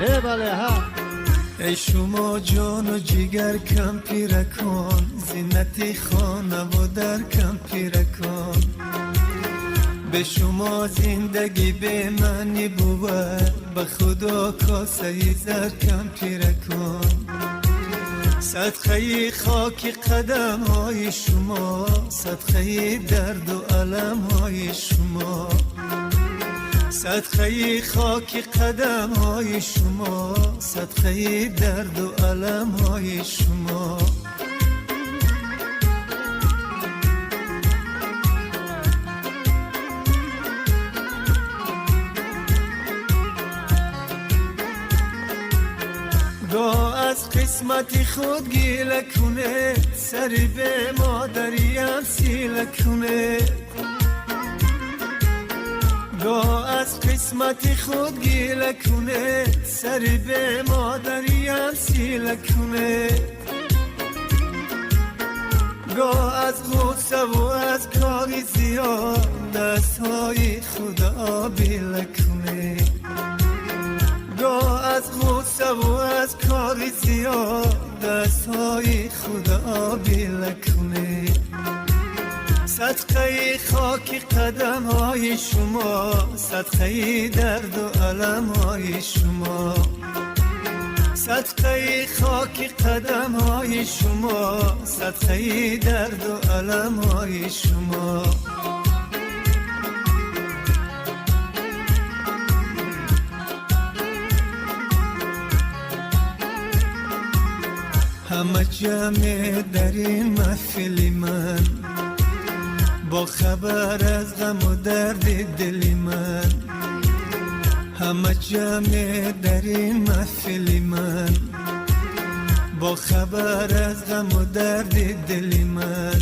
بله ها. ای شما جان و جگر کم پیره کن، زینتی خانه و در کم پیره کن. به شما زندگی به معنی بود، به خدا کاسه زر کم پیره کن. صدقه خاک قدم های شما، صدقه درد و علم های شما، صدقه خاک قدم های شما، صدقه درد و علم های شما. گاه از قسمت خود گیله کنه، سری به مادریم سیله کنه. گاه از قسمت خود گیله کنه، سری به مادریم سیله کنه. گاه از غصه و از کاری زیاد، دستهای خدا بیله کنه. گاه از غصه و از کاری زیاد، دستهای خدا بیله کنه. صدقه خاک قدم های شما، صدقه درد و علم های شما، صدقه خاک قدم های شما، صدقه درد و علم های شما. همه جمع در این محفل من، با خبر از غم و درد دل من. همه جمع در این محفل من، با خبر از غم و درد دل من.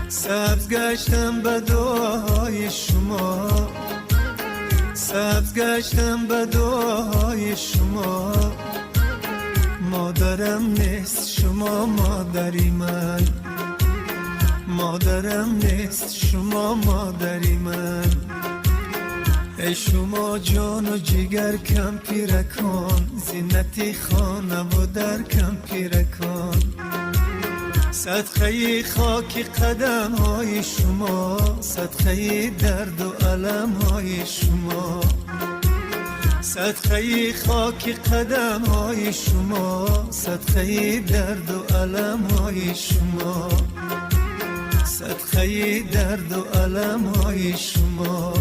سبز گشتم به دعاهای شما، سبز گشتم به دعاهای شما. مادرم نیست شما مادری من، مادرم نیست شما مادری من. ای شما جان و جگر کم پیره کن، زینتی خانه و در کم پیره کن. صدقه خاک قدم های شما، صدقه درد و علم های شما، صدقه خاک قدم های شما، صدقه درد و علم های شما، صدقه درد و علم های شما.